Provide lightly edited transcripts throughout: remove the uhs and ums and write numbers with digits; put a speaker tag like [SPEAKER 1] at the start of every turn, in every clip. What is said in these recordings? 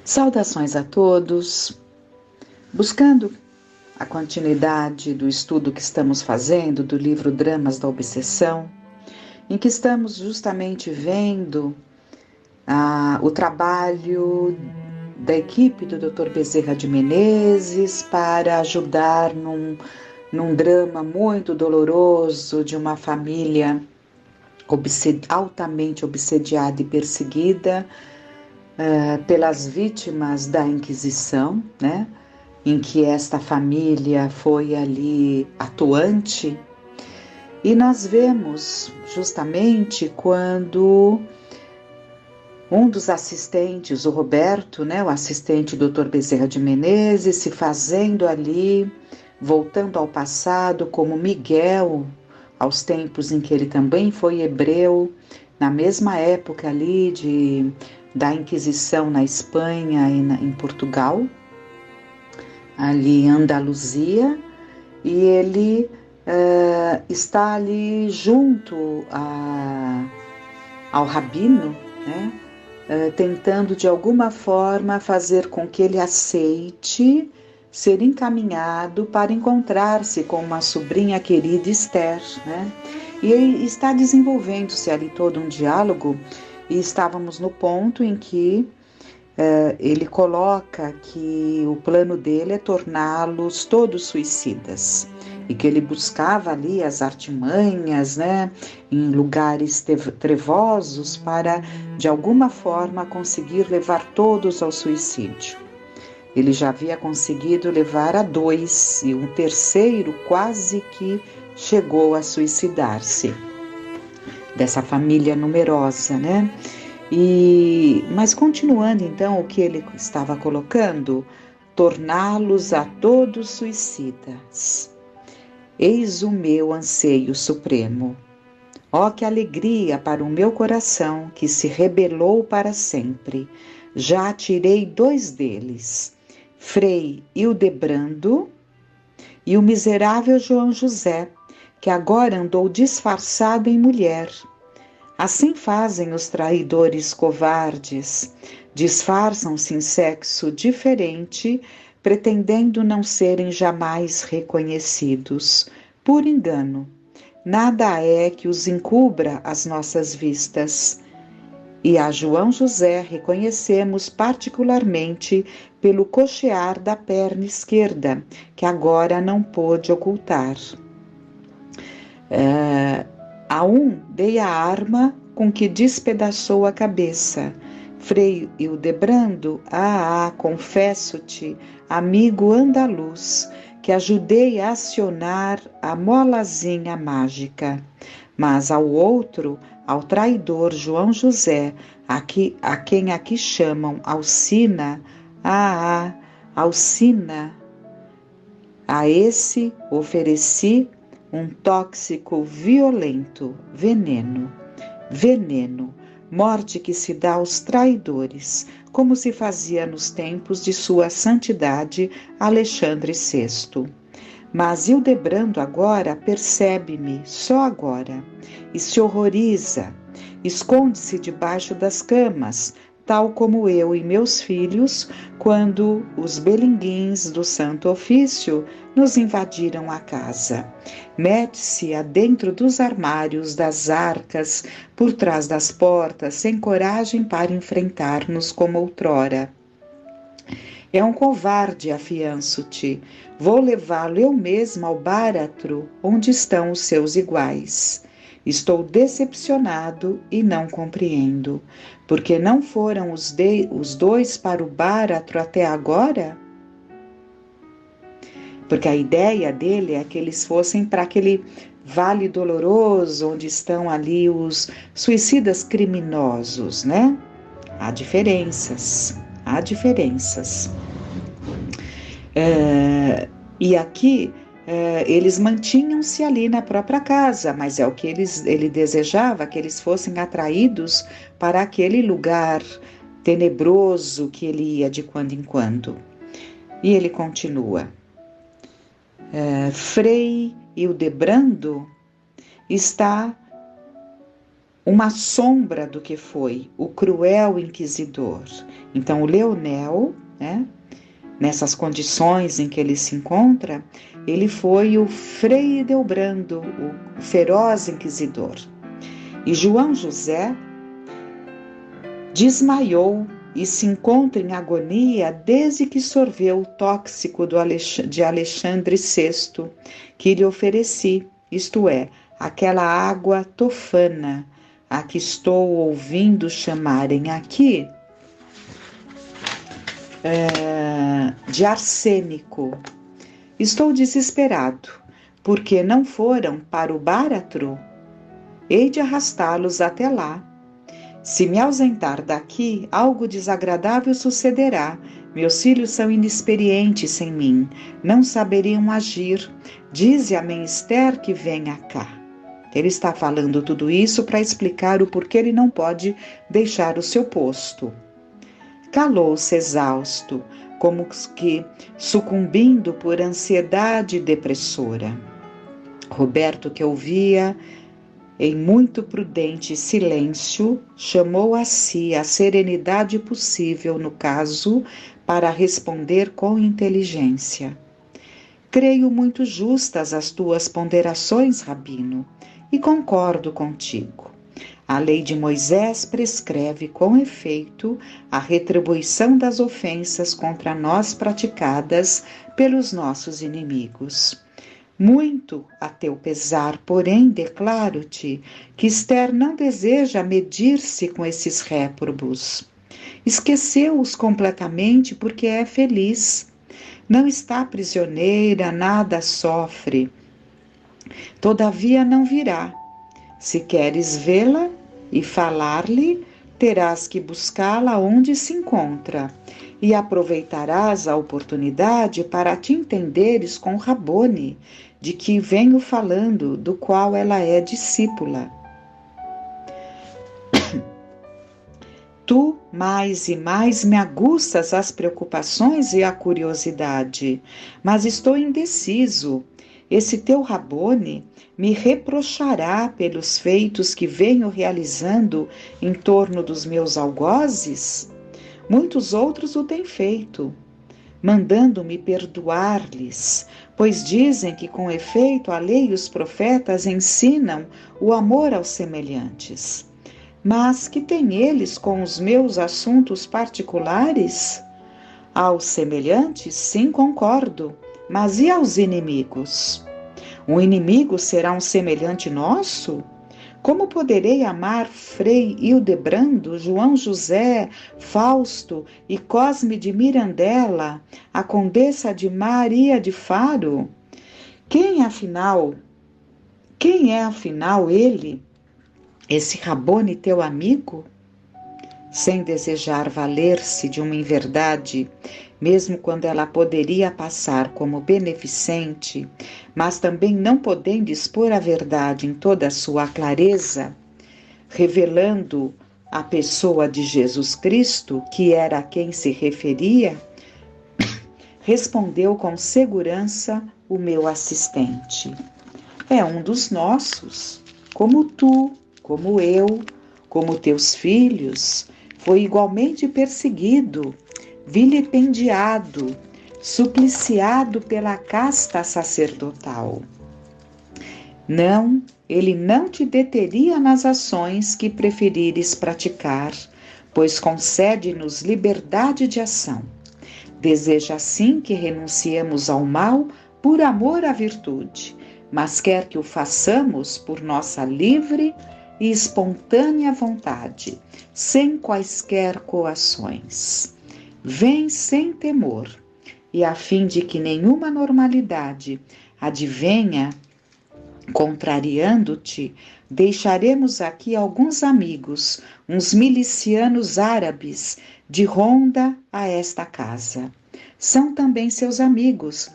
[SPEAKER 1] Saudações a todos. Buscando a continuidade do estudo que estamos fazendo do livro Dramas da Obsessão, em que estamos justamente vendo o trabalho da equipe do Dr. Bezerra de Menezes para ajudar num drama muito doloroso de uma família altamente obsediada e perseguida pelas vítimas da Inquisição, né? Em que esta família foi ali atuante. E nós vemos justamente quando um dos assistentes, o Roberto, né, o assistente do Dr. Bezerra de Menezes, se fazendo ali, voltando ao passado, como Miguel, aos tempos em que ele também foi hebreu, na mesma época ali da Inquisição na Espanha e em Portugal, ali em Andaluzia, e ele está ali junto ao rabino, né, tentando de alguma forma fazer com que ele aceite ser encaminhado para encontrar-se com uma sobrinha querida, Esther, né? E está desenvolvendo-se ali todo um diálogo, e estávamos no ponto em que ele coloca que o plano dele é torná-los todos suicidas, e que ele buscava ali as artimanhas, né, em lugares trevosos para, de alguma forma, conseguir levar todos ao suicídio. Ele já havia conseguido levar a 2, e um terceiro quase que chegou a suicidar-se, dessa família numerosa, né? Mas continuando então o que ele estava colocando, torná-los a todos suicidas. Eis o meu anseio supremo. Ó, que alegria para o meu coração que se rebelou para sempre. Já tirei 2 deles, Frei Hildebrando e o miserável João José, que agora andou disfarçado em mulher. Assim fazem os traidores covardes, disfarçam-se em sexo diferente, pretendendo não serem jamais reconhecidos, por engano. Nada é que os encubra às nossas vistas. E a João José reconhecemos particularmente pelo coxear da perna esquerda, que agora não pôde ocultar. A um dei a arma com que despedaçou a cabeça. Frei Hildebrando, confesso-te, amigo andaluz, que ajudei a acionar a molazinha mágica. Mas ao outro, ao traidor João José, a quem aqui chamam Alcina, Alcina, a esse ofereci um tóxico violento, veneno, morte que se dá aos traidores, como se fazia nos tempos de sua santidade Alexandre VI. Mas Hildebrando agora percebe-me, só agora, e se horroriza, esconde-se debaixo das camas, tal como eu e meus filhos, quando os belinguins do Santo Ofício nos invadiram a casa. Mete-se adentro dos armários, das arcas, por trás das portas, sem coragem para enfrentar-nos como outrora. É um covarde, afianço-te. Vou levá-lo eu mesma ao báratro, onde estão os seus iguais. Estou decepcionado e não compreendo. Porque não foram os 2 para o báratro até agora? Porque a ideia dele é que eles fossem para aquele vale doloroso, onde estão ali os suicidas criminosos, né? Há diferenças. E aqui eles mantinham-se ali na própria casa, mas é o que ele desejava, que eles fossem atraídos para aquele lugar tenebroso que ele ia de quando em quando. E ele continua. Frei Hildebrando está uma sombra do que foi o cruel inquisidor. Então, o Leonel, né, nessas condições em que ele se encontra, ele foi o Frei Ildebrando, o feroz inquisidor. E João José desmaiou e se encontra em agonia desde que sorveu o tóxico de Alexandre VI, que lhe ofereci, isto é, aquela água tofana, a que estou ouvindo chamarem aqui de arsênico. Estou desesperado, porque não foram para o Báratro. Hei de arrastá-los até lá. Se me ausentar daqui, algo desagradável sucederá. Meus filhos são inexperientes sem mim, não saberiam agir. Dize a menester que venha cá. Ele está falando tudo isso para explicar o porquê ele não pode deixar o seu posto. Calou-se exausto, como que sucumbindo por ansiedade depressora. Roberto, que ouvia em muito prudente silêncio, chamou a si a serenidade possível no caso para responder com inteligência. Creio muito justas as tuas ponderações, Rabino, e concordo contigo. A lei de Moisés prescreve com efeito a retribuição das ofensas contra nós praticadas pelos nossos inimigos. Muito a teu pesar, porém, declaro-te que Esther não deseja medir-se com esses réprobos. Esqueceu-os completamente porque é feliz. Não está prisioneira, nada sofre. Todavia não virá. Se queres vê-la e falar-lhe, terás que buscá-la onde se encontra, e aproveitarás a oportunidade para te entenderes com Rabone, de que venho falando, do qual ela é discípula. Tu mais e mais me aguças as preocupações e a curiosidade, mas estou indeciso. Esse teu Rabone me reprochará pelos feitos que venho realizando em torno dos meus algozes? Muitos outros o têm feito, mandando-me perdoar-lhes, pois dizem que com efeito a lei e os profetas ensinam o amor aos semelhantes. Mas que têm eles com os meus assuntos particulares? Aos semelhantes, sim, concordo, mas e aos inimigos? Um inimigo será um semelhante nosso? Como poderei amar Frei Ildebrando, João José, Fausto e Cosme de Mirandela, a Condessa de Maria de Faro? Quem é afinal ele, esse Rabone teu amigo? Sem desejar valer-se de uma inverdade, mesmo quando ela poderia passar como beneficente, mas também não podendo expor a verdade em toda a sua clareza, revelando a pessoa de Jesus Cristo, que era a quem se referia, respondeu com segurança o meu assistente. É um dos nossos, como tu, como eu, como teus filhos, foi igualmente perseguido, vilipendiado, supliciado pela casta sacerdotal. Não, ele não te deteria nas ações que preferires praticar, pois concede-nos liberdade de ação. Deseja assim que renunciemos ao mal por amor à virtude, mas quer que o façamos por nossa livre e espontânea vontade, sem quaisquer coações. Vem sem temor, e a fim de que nenhuma normalidade advenha contrariando-te, deixaremos aqui alguns amigos, uns milicianos árabes, de ronda a esta casa. São também seus amigos,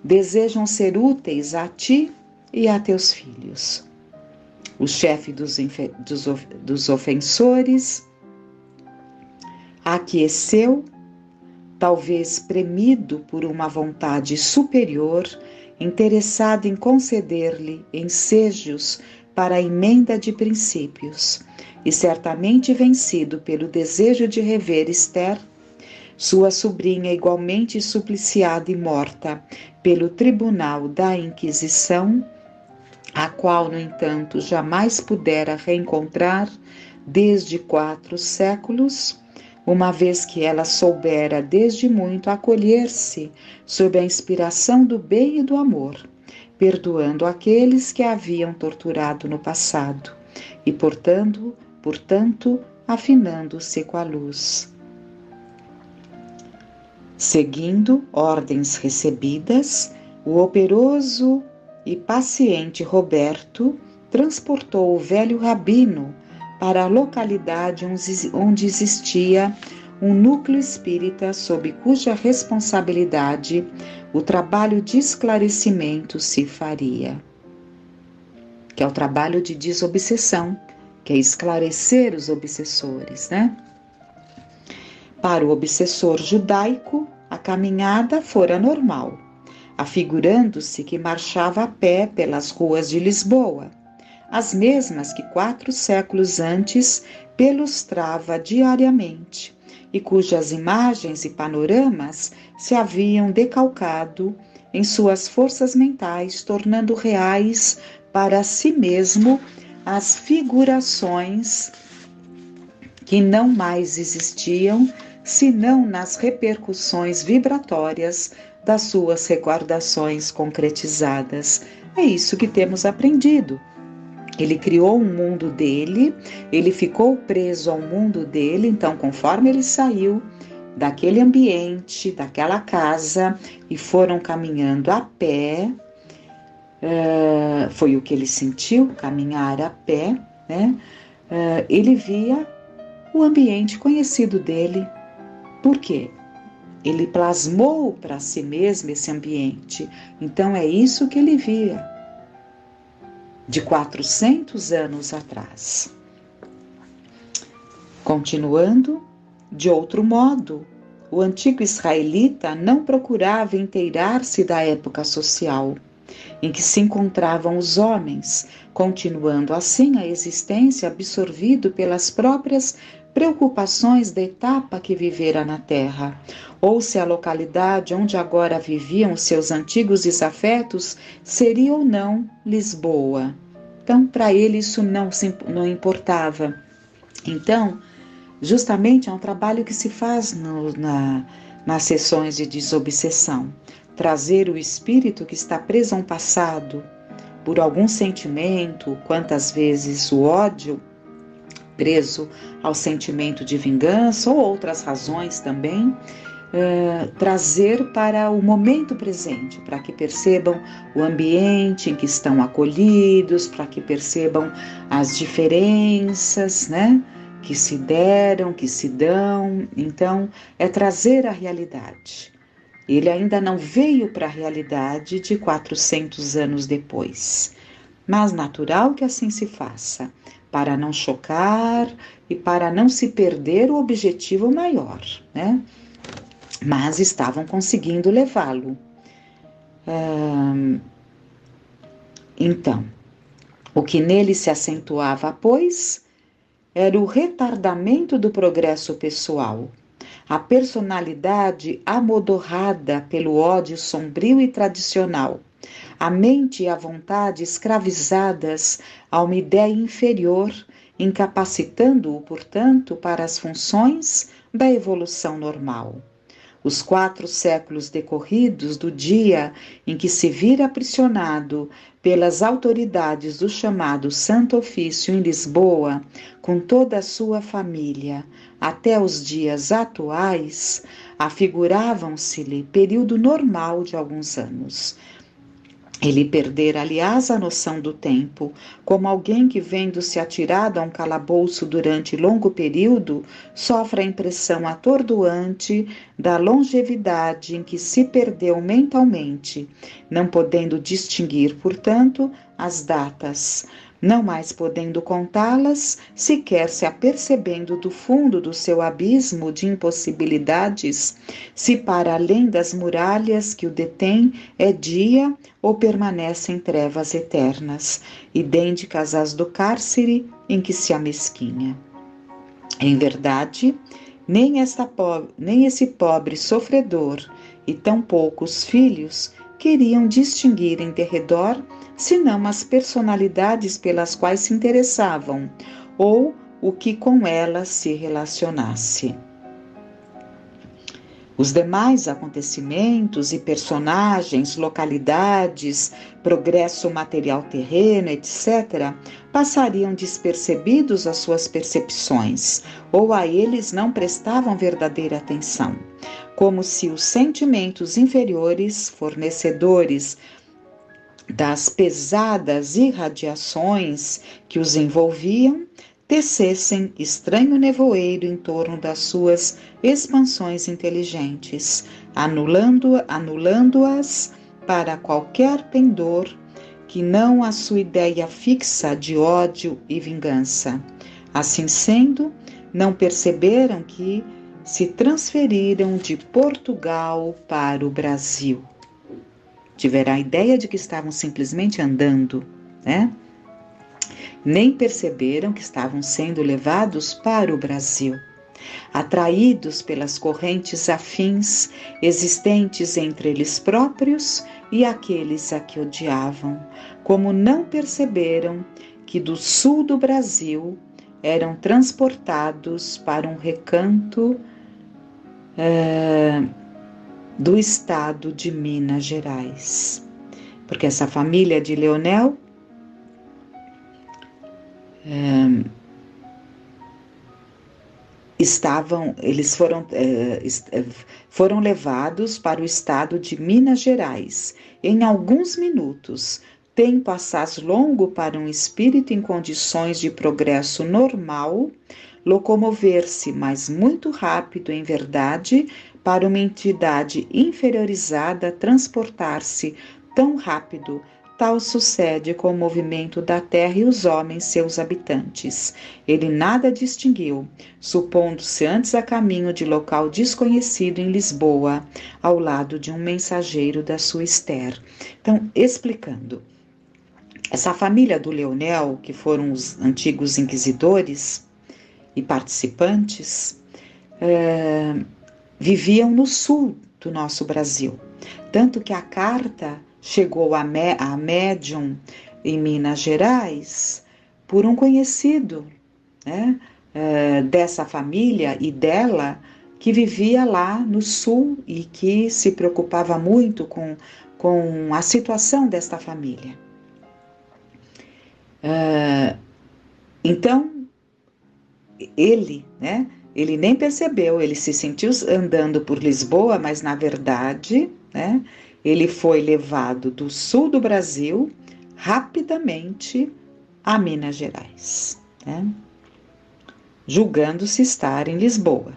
[SPEAKER 1] desejam ser úteis a ti e a teus filhos. O chefe dos ofensores aqueceu, talvez premido por uma vontade superior, interessado em conceder-lhe ensejos para a emenda de princípios, e certamente vencido pelo desejo de rever Esther, sua sobrinha igualmente supliciada e morta pelo tribunal da Inquisição, a qual, no entanto, jamais pudera reencontrar desde 4 séculos, uma vez que ela soubera desde muito acolher-se sob a inspiração do bem e do amor, perdoando aqueles que a haviam torturado no passado e, portanto, afinando-se com a luz. Seguindo ordens recebidas, o operoso e paciente Roberto transportou o velho rabino para a localidade onde existia um núcleo espírita sob cuja responsabilidade o trabalho de esclarecimento se faria, que é o trabalho de desobsessão, que é esclarecer os obsessores, né? Para o obsessor judaico, a caminhada fora normal, afigurando-se que marchava a pé pelas ruas de Lisboa, as mesmas que 4 séculos antes pelustrava diariamente, e cujas imagens e panoramas se haviam decalcado em suas forças mentais, tornando reais para si mesmo as figurações que não mais existiam, senão nas repercussões vibratórias das suas recordações concretizadas. É isso que temos aprendido. Ele criou um mundo dele, ele ficou preso ao mundo dele, então conforme ele saiu daquele ambiente, daquela casa, e foram caminhando a pé, foi o que ele sentiu, caminhar a pé, né? Ele via o ambiente conhecido dele. Por quê? Ele plasmou para si mesmo esse ambiente, então é isso que ele via. De 400 anos atrás. Continuando, de outro modo, o antigo israelita não procurava inteirar-se da época social em que se encontravam os homens, continuando assim a existência absorvido pelas próprias preocupações da etapa que vivera na terra, ou se a localidade onde agora viviam os seus antigos desafetos seria ou não Lisboa. Então, para ele isso não importava. Então, justamente é um trabalho que se faz nas sessões de desobsessão. Trazer o espírito que está preso a um passado, por algum sentimento, quantas vezes o ódio, preso ao sentimento de vingança ou outras razões também, trazer para o momento presente, para que percebam o ambiente em que estão acolhidos, para que percebam as diferenças, né, que se deram, que se dão. Então, é trazer a realidade. Ele ainda não veio para a realidade de 400 anos depois, mas natural que assim se faça, para não chocar e para não se perder o objetivo maior, né? Mas estavam conseguindo levá-lo. Então, o que nele se acentuava, pois, era o retardamento do progresso pessoal, a personalidade amodorrada pelo ódio sombrio e tradicional, a mente e a vontade escravizadas a uma ideia inferior, incapacitando-o, portanto, para as funções da evolução normal. Os 4 séculos decorridos do dia em que se vira aprisionado pelas autoridades do chamado Santo Ofício em Lisboa, com toda a sua família, até os dias atuais, afiguravam-se-lhe período normal de alguns anos. Ele perdera, aliás, a noção do tempo, como alguém que, vendo-se atirado a um calabouço durante longo período, sofre a impressão atordoante da longevidade em que se perdeu mentalmente, não podendo distinguir, portanto, as datas, não mais podendo contá-las, sequer se apercebendo do fundo do seu abismo de impossibilidades, se para além das muralhas que o detêm é dia ou permanecem trevas eternas, idênticas às do cárcere em que se amesquinha. Em verdade, nem esse pobre sofredor e tão poucos filhos queriam distinguir em derredor senão as personalidades pelas quais se interessavam ou o que com elas se relacionasse. Os demais acontecimentos e personagens, localidades, progresso material terreno, etc., passariam despercebidos às suas percepções, ou a eles não prestavam verdadeira atenção, como se os sentimentos inferiores, fornecedores das pesadas irradiações que os envolviam, tecessem estranho nevoeiro em torno das suas expansões inteligentes, anulando-as para qualquer pendor que não a sua ideia fixa de ódio e vingança. Assim sendo, não perceberam que se transferiram de Portugal para o Brasil. Tiveram a ideia de que estavam simplesmente andando, né? Nem perceberam que estavam sendo levados para o Brasil, atraídos pelas correntes afins existentes entre eles próprios e aqueles a que odiavam, como não perceberam que do sul do Brasil eram transportados para um recanto do estado de Minas Gerais. Porque essa família de Leonel eles foram levados para o estado de Minas Gerais em alguns minutos, tempo assaz longo para um espírito em condições de progresso normal locomover-se, mas muito rápido em verdade, para uma entidade inferiorizada transportar-se tão rápido. Tal sucede com o movimento da terra e os homens, seus habitantes. Ele nada distinguiu, supondo-se antes a caminho de local desconhecido em Lisboa, ao lado de um mensageiro da sua Esther. Então, explicando, essa família do Leonel, que foram os antigos inquisidores e participantes, viviam no sul do nosso Brasil. Tanto que a carta chegou a médium em Minas Gerais por um conhecido, né, dessa família e dela, que vivia lá no sul e que se preocupava muito com a situação desta família. Então, ele nem percebeu, ele se sentiu andando por Lisboa, mas na verdade, né, ele foi levado do sul do Brasil rapidamente a Minas Gerais, né, julgando-se estar em Lisboa.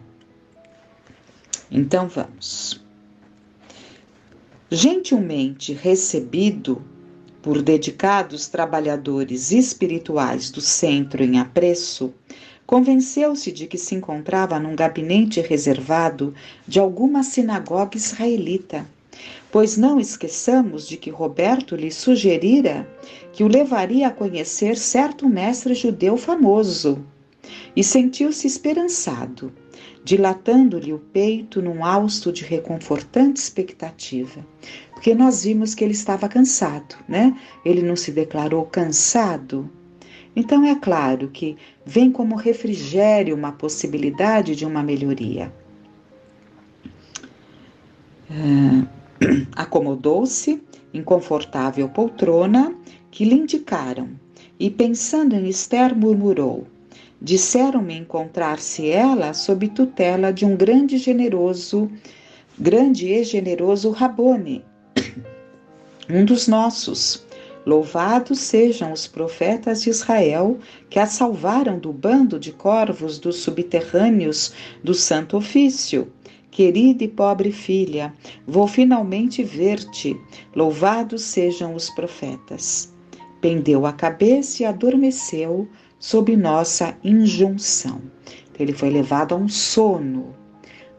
[SPEAKER 1] Então vamos. Gentilmente recebido por dedicados trabalhadores espirituais do centro em apreço, convenceu-se de que se encontrava num gabinete reservado de alguma sinagoga israelita, pois não esqueçamos de que Roberto lhe sugerira que o levaria a conhecer certo mestre judeu famoso, e sentiu-se esperançado, dilatando-lhe o peito num hausto de reconfortante expectativa, porque nós vimos que ele estava cansado, né? Ele não se declarou cansado. Então é claro que vem como refrigério uma possibilidade de uma melhoria. Acomodou-se em confortável poltrona que lhe indicaram, e pensando em Esther murmurou: disseram-me encontrar-se ela sob tutela de um grande e generoso Rabboni, um dos nossos. Louvados sejam os profetas de Israel que a salvaram do bando de corvos dos subterrâneos do Santo Ofício. Querida e pobre filha, vou finalmente ver-te. Louvados sejam os profetas. pendeu a cabeça e adormeceu sob nossa injunção. Ele foi levado a um sono,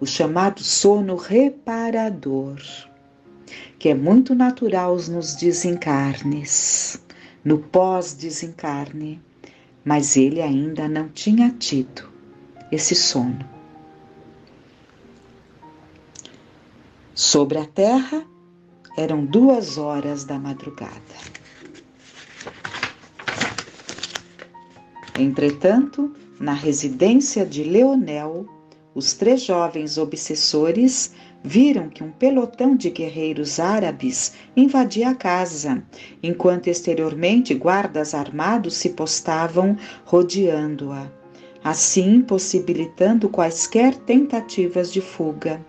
[SPEAKER 1] o chamado sono reparador, que é muito natural nos desencarnes, no pós-desencarne, mas ele ainda não tinha tido esse sono. Sobre a terra, eram 2 horas da madrugada. Entretanto, na residência de Leonel, os 3 jovens obsessores viram que um pelotão de guerreiros árabes invadia a casa, enquanto exteriormente guardas armados se postavam rodeando-a, assim impossibilitando quaisquer tentativas de fuga,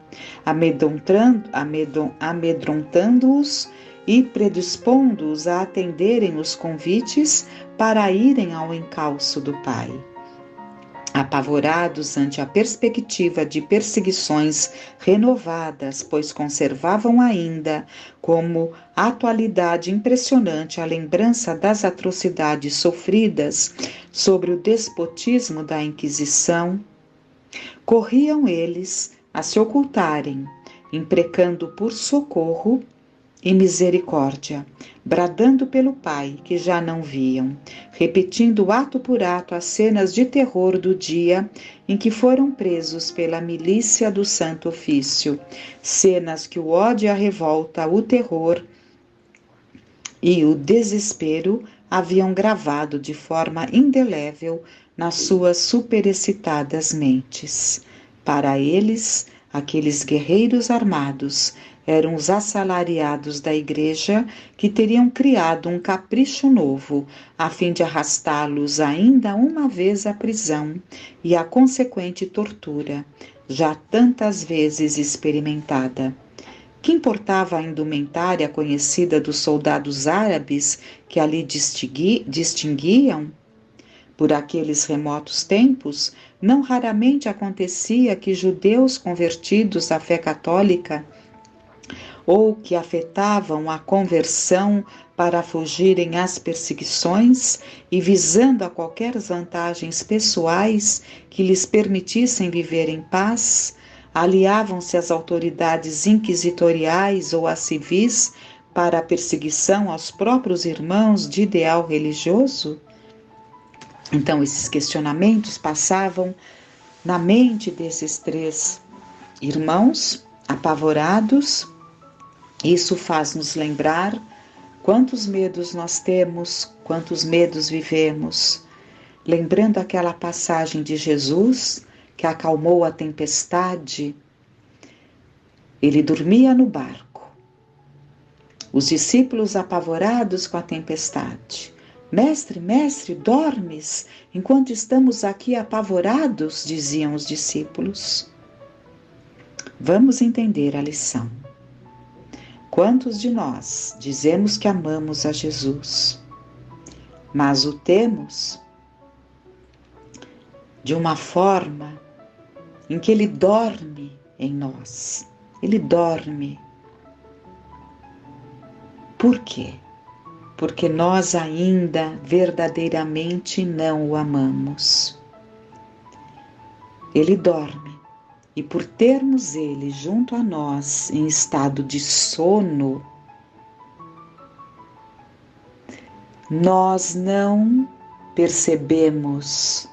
[SPEAKER 1] amedrontando-os e predispondo-os a atenderem os convites para irem ao encalço do pai. Apavorados ante a perspectiva de perseguições renovadas, pois conservavam ainda como atualidade impressionante a lembrança das atrocidades sofridas sobre o despotismo da Inquisição, corriam eles a se ocultarem, imprecando por socorro e misericórdia, bradando pelo pai que já não viam, repetindo ato por ato as cenas de terror do dia em que foram presos pela milícia do Santo Ofício, cenas que o ódio, a revolta, o terror e o desespero haviam gravado de forma indelével nas suas superexcitadas mentes. Para eles, aqueles guerreiros armados eram os assalariados da igreja que teriam criado um capricho novo, a fim de arrastá-los ainda uma vez à prisão e à consequente tortura, já tantas vezes experimentada. Que importava a indumentária conhecida dos soldados árabes que ali distinguiam? Por aqueles remotos tempos, não raramente acontecia que judeus convertidos à fé católica ou que afetavam a conversão para fugirem às perseguições e visando a qualquer vantagens pessoais que lhes permitissem viver em paz, aliavam-se às autoridades inquisitoriais ou às civis para a perseguição aos próprios irmãos de ideal religioso? Então, esses questionamentos passavam na mente desses 3 irmãos, apavorados. Isso faz nos lembrar quantos medos nós temos, quantos medos vivemos. Lembrando aquela passagem de Jesus que acalmou a tempestade, ele dormia no barco. Os discípulos apavorados com a tempestade. Mestre, mestre, dormes enquanto estamos aqui apavorados, diziam os discípulos. Vamos entender a lição. Quantos de nós dizemos que amamos a Jesus, mas o temos de uma forma em que ele dorme em nós? Ele dorme. Por quê? Porque nós ainda verdadeiramente não o amamos. Ele dorme. E por termos ele junto a nós em estado de sono, nós não percebemos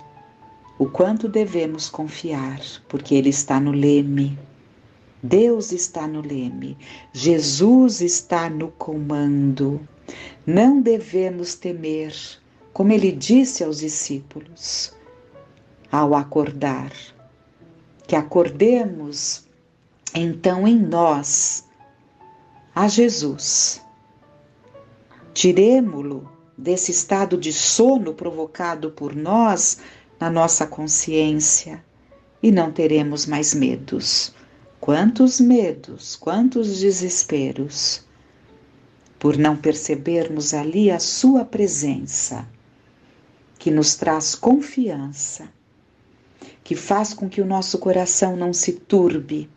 [SPEAKER 1] o quanto devemos confiar, porque ele está no leme. Deus está no leme. Jesus está no comando. Não devemos temer, como ele disse aos discípulos ao acordar. Que acordemos, então, em nós, a Jesus. Tiremo-lo desse estado de sono provocado por nós na nossa consciência e não teremos mais medos. Quantos medos, quantos desesperos, por não percebermos ali a sua presença, que nos traz confiança, que faz com que o nosso coração não se turbe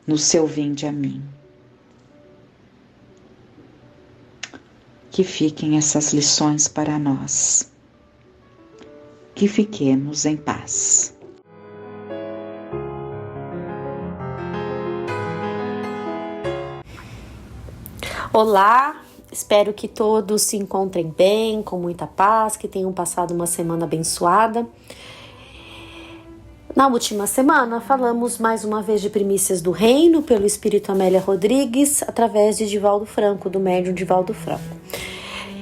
[SPEAKER 1] no seu vinde a mim. que fiquem essas lições para nós. Que fiquemos em paz.
[SPEAKER 2] Olá, espero que todos se encontrem bem, com muita paz, que tenham passado uma semana abençoada. Na última semana, falamos mais uma vez de Primícias do Reino, pelo Espírito Amélia Rodrigues, através de Divaldo Franco, do médium Divaldo Franco.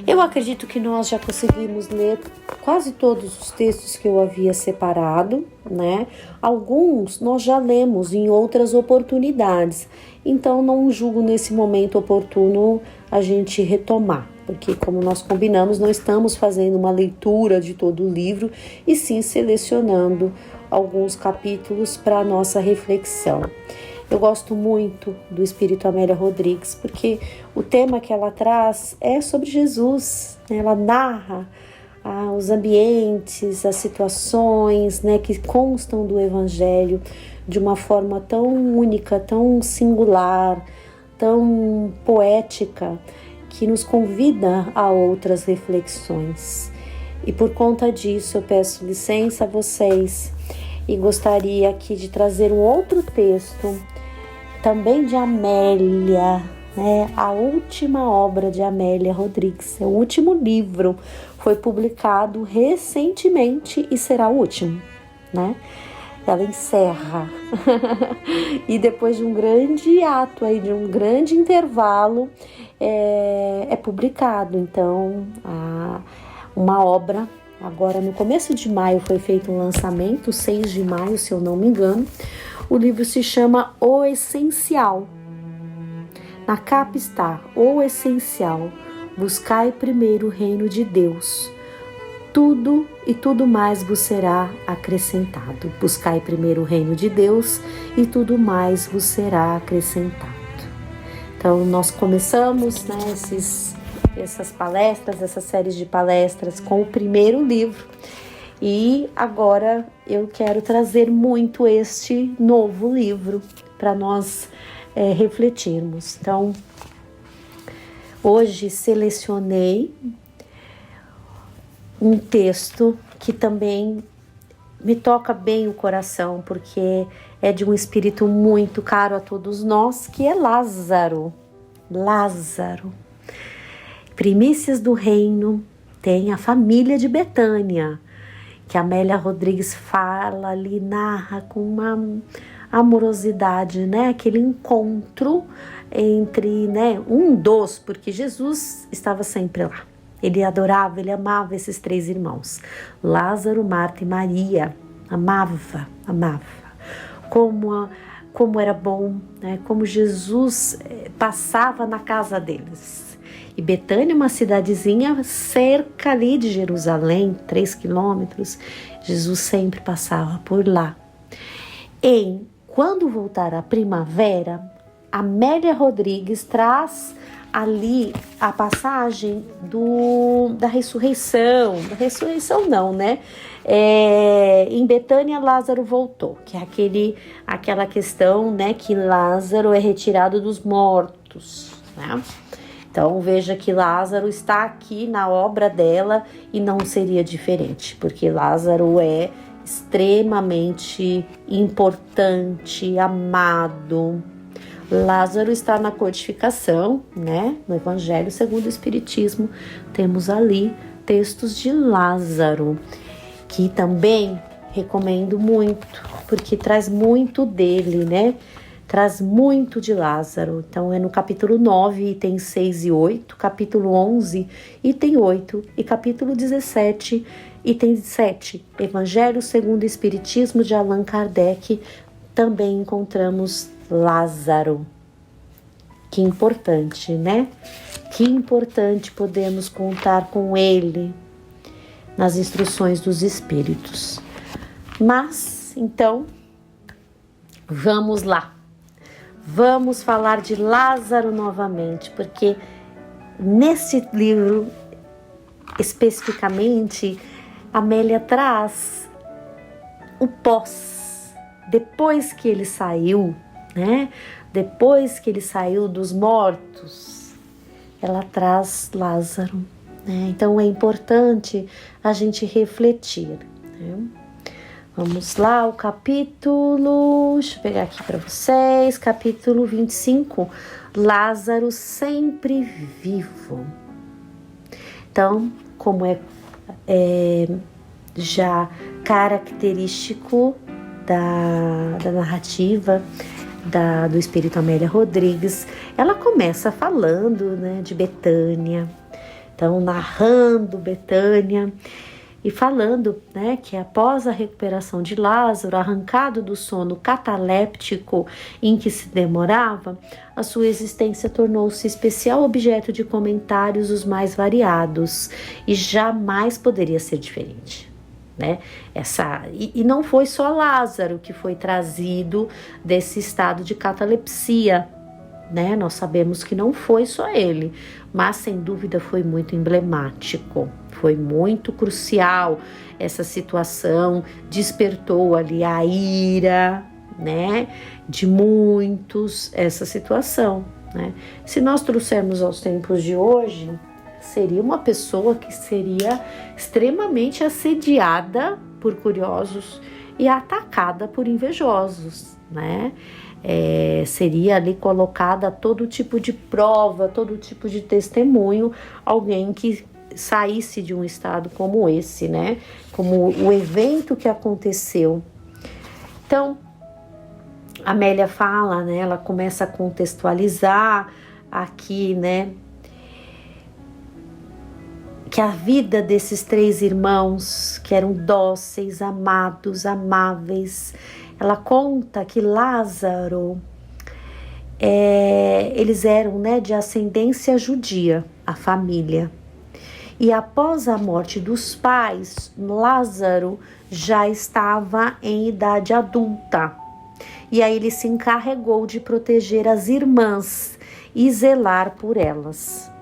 [SPEAKER 2] Eu acredito que nós já conseguimos ler quase todos os textos que eu havia separado, né? Alguns nós já lemos em outras oportunidades, então não julgo nesse momento oportuno a gente retomar, porque como nós combinamos, não estamos fazendo uma leitura de todo o livro, e sim selecionando alguns capítulos para a nossa reflexão. Eu gosto muito do Espírito Amélia Rodrigues, porque o tema que ela traz é sobre Jesus, né? Ela narra os ambientes, as situações, né, que constam do Evangelho de uma forma tão única, tão singular, tão poética, que nos convida a outras reflexões. E por conta disso eu peço licença a vocês e gostaria aqui de trazer um outro texto, também de Amélia, né? A última obra de Amélia Rodrigues, o último livro, foi publicado recentemente e será o último, né? Ela encerra e depois de um grande ato aí, de um grande intervalo, é publicado. Então, uma obra. Agora, no começo de maio, foi feito um lançamento, 6 de maio, se eu não me engano. O livro se chama O Essencial. Na capa está: O Essencial, buscai primeiro o reino de Deus. Tudo e tudo mais vos será acrescentado. Buscai primeiro o reino de Deus e tudo mais vos será acrescentado. Então, nós começamos, né, essas palestras, essas séries de palestras com o primeiro livro. E agora eu quero trazer muito este novo livro para nós refletirmos. Então, hoje selecionei um texto que também me toca bem o coração, porque é de um espírito muito caro a todos nós, que é Lázaro. Lázaro. Primícias do Reino tem a família de Betânia, que a Amélia Rodrigues fala ali, narra com uma amorosidade, né? Aquele encontro entre, né? Porque Jesus estava sempre lá. Ele adorava, ele amava esses 3 irmãos, Lázaro, Marta e Maria. Amava. Como era bom, né? Como Jesus passava na casa deles. E Betânia é uma cidadezinha cerca ali de Jerusalém, 3 quilômetros. Jesus sempre passava por lá. Quando voltar a primavera, Amélia Rodrigues traz ali a passagem da ressurreição. Da ressurreição não, né? Em Betânia, Lázaro voltou, que é aquela questão, né, que Lázaro é retirado dos mortos, né? Então veja que Lázaro está aqui na obra dela e não seria diferente, porque Lázaro é extremamente importante, amado. Lázaro está na codificação, né? No Evangelho segundo o Espiritismo, temos ali textos de Lázaro, que também recomendo muito, porque traz muito dele, né? Traz muito de Lázaro. Então é no capítulo 9, item 6 e 8, capítulo 11, item 8 e capítulo 17, item 7, Evangelho segundo o Espiritismo de Allan Kardec, também encontramos Lázaro. Que importante, né? Que importante podermos contar com ele nas instruções dos Espíritos. Mas, então, vamos lá. Vamos falar de Lázaro novamente, porque nesse livro, especificamente, Amélia traz o pós, depois que ele saiu, né? Depois que ele saiu dos mortos, ela traz Lázaro, né? Então é importante a gente refletir, né? Vamos lá, o capítulo, deixa eu pegar aqui para vocês, capítulo 25, Lázaro sempre vivo. Então, como é já característico da narrativa do Espírito Amélia Rodrigues, ela começa falando, né, de Betânia, então narrando Betânia e falando, né, que após a recuperação de Lázaro, arrancado do sono cataléptico em que se demorava, a sua existência tornou-se especial objeto de comentários os mais variados e jamais poderia ser diferente. Né? E não foi só Lázaro que foi trazido desse estado de catalepsia, né? Nós sabemos que não foi só ele, mas sem dúvida foi muito emblemático, foi muito crucial essa situação, despertou ali a ira, né, de muitos, essa situação, né? Se nós trouxermos aos tempos de hoje, seria uma pessoa que seria extremamente assediada por curiosos e atacada por invejosos, né? Seria ali colocada todo tipo de prova, todo tipo de testemunho, alguém que saísse de um estado como esse, né? Como o evento que aconteceu. Então, Amélia fala, né? Ela começa a contextualizar aqui, né? Que a vida desses 3 irmãos, que eram dóceis, amados, amáveis, ela conta que Lázaro, eles eram, né, de ascendência judia, a família. E após a morte dos pais, Lázaro já estava em idade adulta. E aí ele se encarregou de proteger as irmãs e zelar por elas.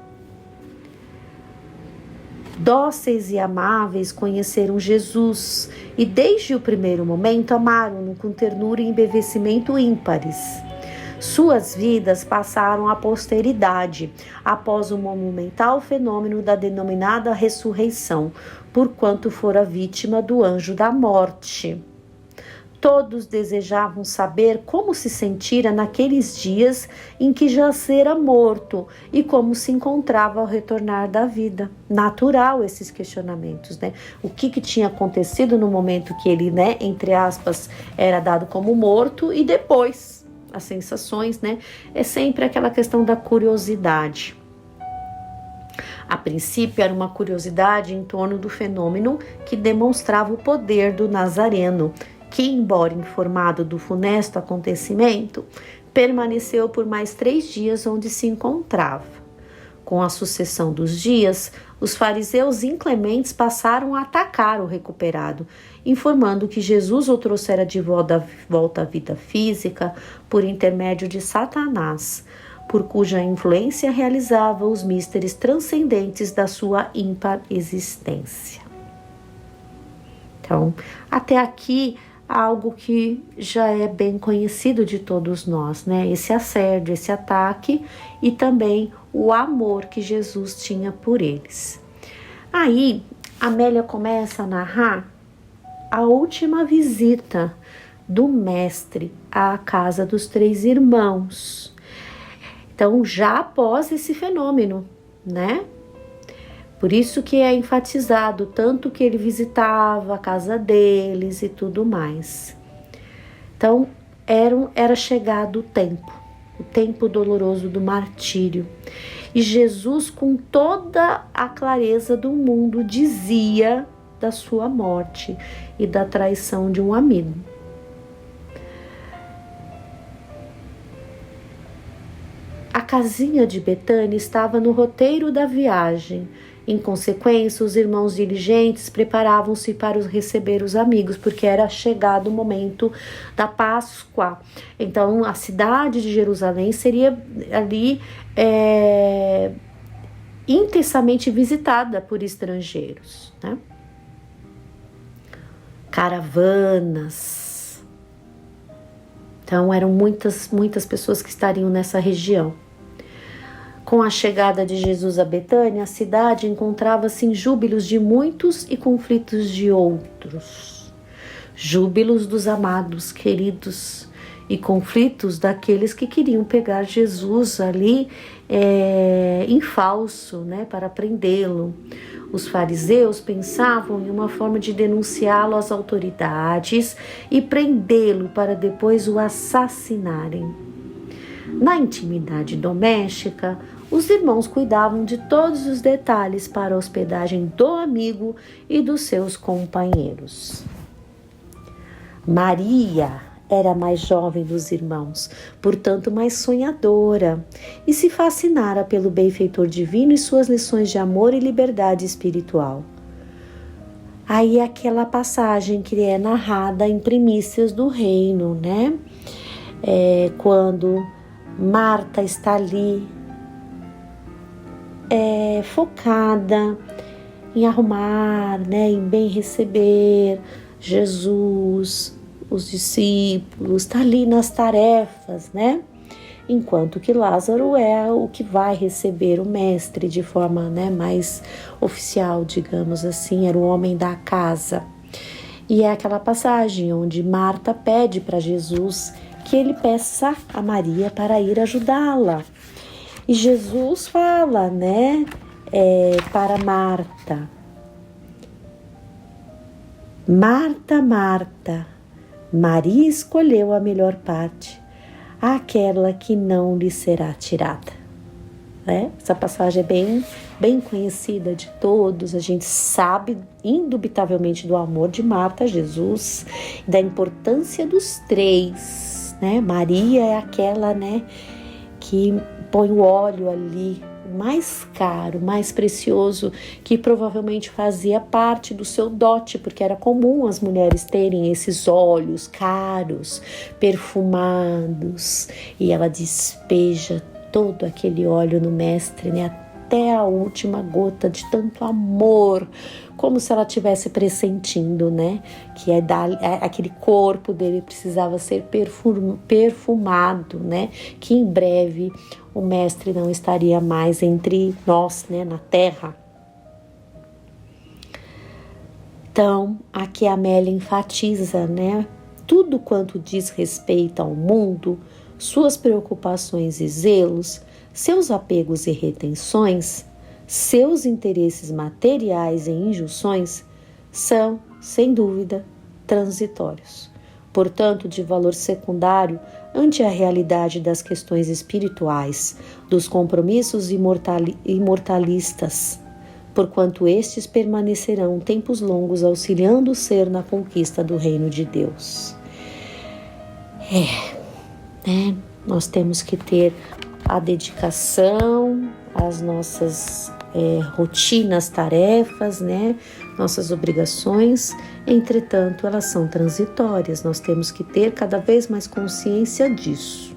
[SPEAKER 2] Dóceis e amáveis conheceram Jesus e desde o primeiro momento amaram-no com ternura e embevecimento ímpares. Suas vidas passaram à posteridade após o monumental fenômeno da denominada ressurreição, porquanto fora vítima do anjo da morte. Todos desejavam saber como se sentira naqueles dias em que jacera morto e como se encontrava ao retornar da vida. Natural esses questionamentos, né? O que tinha acontecido no momento que ele, né, entre aspas, era dado como morto e depois as sensações, né? É sempre aquela questão da curiosidade. A princípio era uma curiosidade em torno do fenômeno que demonstrava o poder do Nazareno, que, embora informado do funesto acontecimento, permaneceu por mais 3 dias onde se encontrava. Com a sucessão dos dias, os fariseus inclementes passaram a atacar o recuperado, informando que Jesus o trouxera de volta à vida física por intermédio de Satanás, por cuja influência realizava os místeres transcendentes da sua ímpar existência. Então, até aqui, algo que já é bem conhecido de todos nós, né? Esse assédio, esse ataque e também o amor que Jesus tinha por eles. Aí, Amélia começa a narrar a última visita do mestre à casa dos 3 irmãos. Então, já após esse fenômeno, né? Por isso que é enfatizado tanto que ele visitava a casa deles e tudo mais. Então, era chegado o tempo doloroso do martírio. E Jesus, com toda a clareza do mundo, dizia da sua morte e da traição de um amigo. A casinha de Betânia estava no roteiro da viagem. Em consequência, os irmãos diligentes preparavam-se para receber os amigos, porque era chegado o momento da Páscoa. Então, a cidade de Jerusalém seria ali intensamente visitada por estrangeiros, né? Caravanas. Então, eram muitas pessoas que estariam nessa região. Com a chegada de Jesus a Betânia, a cidade encontrava-se em júbilos de muitos e conflitos de outros. Júbilos dos amados, queridos, e conflitos daqueles que queriam pegar Jesus ali em falso, né, para prendê-lo. Os fariseus pensavam em uma forma de denunciá-lo às autoridades e prendê-lo para depois o assassinarem. Na intimidade doméstica, os irmãos cuidavam de todos os detalhes para a hospedagem do amigo e dos seus companheiros. Maria era a mais jovem dos irmãos, portanto mais sonhadora, e se fascinara pelo benfeitor divino e suas lições de amor e liberdade espiritual. Aí é aquela passagem que é narrada em Primícias do Reino, né? Quando Marta está ali focada em arrumar, né, em bem receber Jesus, os discípulos, está ali nas tarefas, né? Enquanto que Lázaro é o que vai receber o mestre de forma, né, mais oficial, digamos assim, era o homem da casa. E é aquela passagem onde Marta pede para Jesus que ele peça a Maria para ir ajudá-la. E Jesus fala, né, para Marta: Marta, Marta, Maria escolheu a melhor parte, aquela que não lhe será tirada. Né? Essa passagem é bem conhecida de todos, a gente sabe indubitavelmente do amor de Marta a Jesus, da importância dos três. Né? Maria é aquela, né, que põe o óleo ali, mais caro, mais precioso, que provavelmente fazia parte do seu dote, porque era comum as mulheres terem esses óleos caros, perfumados, e ela despeja todo aquele óleo no mestre, né, até a última gota, de tanto amor, como se ela estivesse pressentindo, né, que aquele corpo dele precisava ser perfumado, né, que em breve o mestre não estaria mais entre nós, né, na terra. Então, aqui a Amélia enfatiza, né, tudo quanto diz respeito ao mundo, suas preocupações e zelos, seus apegos e retenções, seus interesses materiais e injunções, são, sem dúvida, transitórios. Portanto, de valor secundário ante a realidade das questões espirituais, dos compromissos imortalistas, porquanto estes permanecerão tempos longos auxiliando o ser na conquista do reino de Deus. Nós temos que ter a dedicação, as nossas rotinas, tarefas, né? Nossas obrigações, entretanto, elas são transitórias, nós temos que ter cada vez mais consciência disso.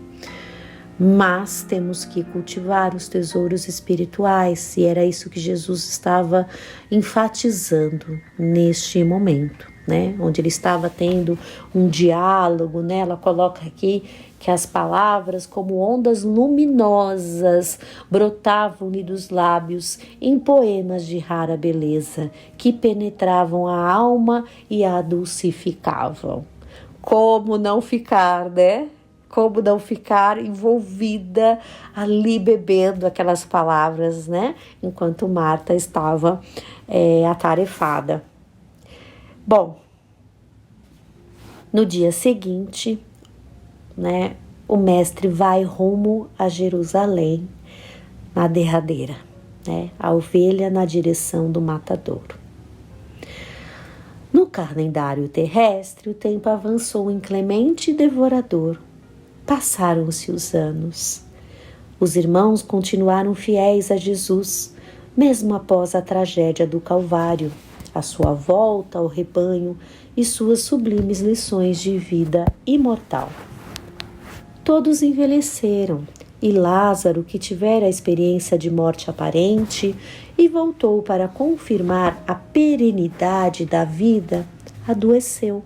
[SPEAKER 2] Mas temos que cultivar os tesouros espirituais, e era isso que Jesus estava enfatizando neste momento, né? Onde ele estava tendo um diálogo, né? Ela coloca aqui que as palavras, como ondas luminosas, brotavam-lhe dos lábios em poemas de rara beleza, que penetravam a alma e a dulcificavam. Como não ficar, né? Como não ficar envolvida ali bebendo aquelas palavras, né? Enquanto Marta estava atarefada. Bom, no dia seguinte, né, o mestre vai rumo a Jerusalém, na derradeira, né, a ovelha na direção do matadouro. No calendário terrestre, o tempo avançou inclemente e devorador. Passaram-se os anos. Os irmãos continuaram fiéis a Jesus, mesmo após a tragédia do Calvário, a sua volta ao rebanho e suas sublimes lições de vida imortal. Todos envelheceram, e Lázaro, que tivera a experiência de morte aparente e voltou para confirmar a perenidade da vida, adoeceu.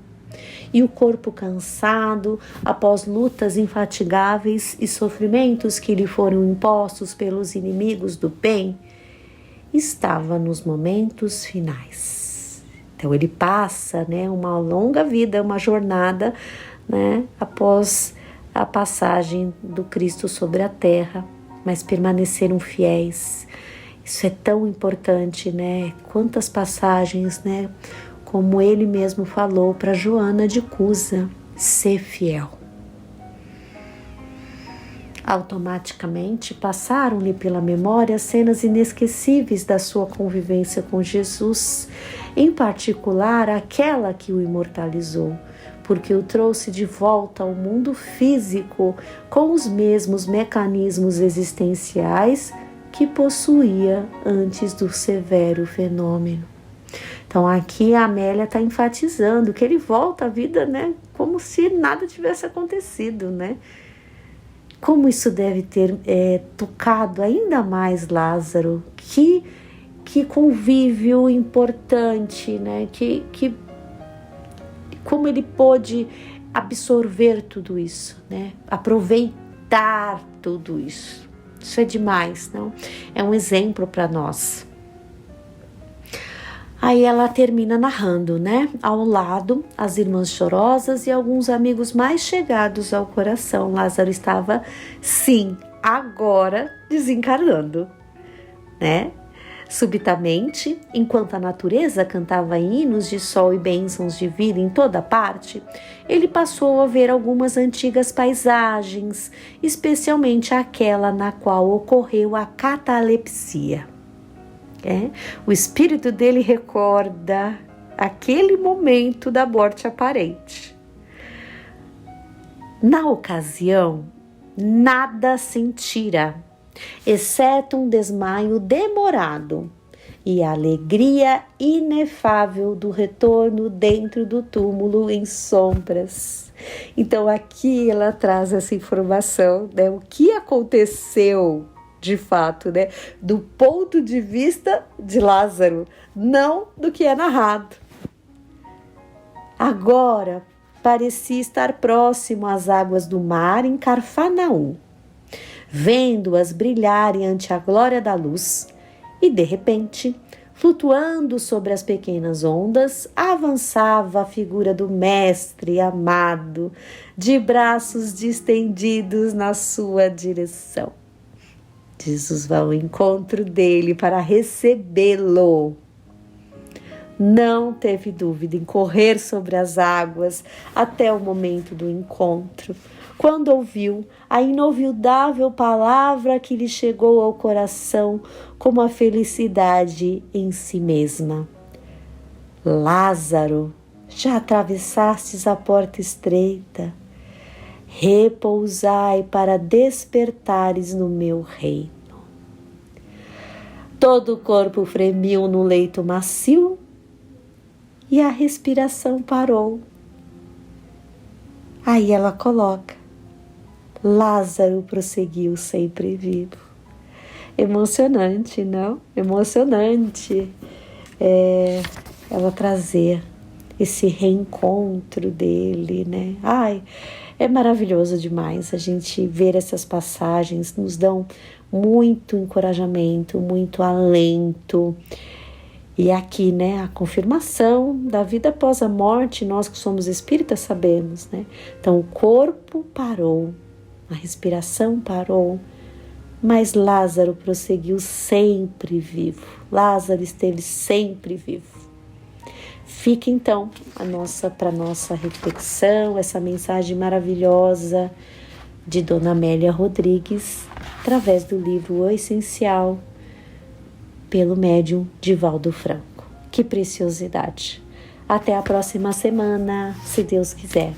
[SPEAKER 2] E o corpo cansado, após lutas infatigáveis e sofrimentos que lhe foram impostos pelos inimigos do bem, estava nos momentos finais. Então ele passa, né, uma longa vida, uma jornada, né, após a passagem do Cristo sobre a terra, mas permaneceram fiéis. Isso é tão importante, né? Quantas passagens, né? Como ele mesmo falou para Joana de Cusa, ser fiel. Automaticamente passaram-lhe pela memória cenas inesquecíveis da sua convivência com Jesus, em particular aquela que o imortalizou, porque o trouxe de volta ao mundo físico com os mesmos mecanismos existenciais que possuía antes do severo fenômeno. Então aqui a Amélia está enfatizando que ele volta à vida, né, como se nada tivesse acontecido, né? Como isso deve ter tocado ainda mais Lázaro, que convívio importante, né? Como ele pôde absorver tudo isso, né? Aproveitar tudo isso. Isso é demais, não? É um exemplo para nós. Aí ela termina narrando, né? Ao lado, as irmãs chorosas e alguns amigos mais chegados ao coração. Lázaro estava, sim, agora desencarnando, né? Subitamente, enquanto a natureza cantava hinos de sol e bênçãos de vida em toda parte, ele passou a ver algumas antigas paisagens, especialmente aquela na qual ocorreu a catalepsia. O espírito dele recorda aquele momento da morte aparente. Na ocasião, nada sentira, exceto um desmaio demorado e a alegria inefável do retorno dentro do túmulo em sombras. Então aqui ela traz essa informação, né? O que aconteceu de fato, né? Do ponto de vista de Lázaro, não do que é narrado. Agora parecia estar próximo às águas do mar em Carfanaum, vendo-as brilharem ante a glória da luz, e de repente, flutuando sobre as pequenas ondas, avançava a figura do mestre amado, de braços distendidos na sua direção. Jesus vai ao encontro dele para recebê-lo. Não teve dúvida em correr sobre as águas até o momento do encontro, quando ouviu a inolvidável palavra que lhe chegou ao coração como a felicidade em si mesma. Lázaro, já atravessastes a porta estreita. Repousai para despertares no meu reino. Todo o corpo fremiu no leito macio e a respiração parou. Aí ela coloca: Lázaro prosseguiu sempre vivo. Emocionante, não? Emocionante ela trazer esse reencontro dele, né? Ai, é maravilhoso demais a gente ver essas passagens, nos dão muito encorajamento, muito alento. E aqui, né, a confirmação da vida após a morte, nós que somos espíritas sabemos, né? Então o corpo parou, a respiração parou, mas Lázaro prosseguiu sempre vivo. Lázaro esteve sempre vivo. Fica então para nossa reflexão, essa mensagem maravilhosa de Dona Amélia Rodrigues, através do livro O Essencial, pelo médium Divaldo Franco. Que preciosidade! Até a próxima semana, se Deus quiser.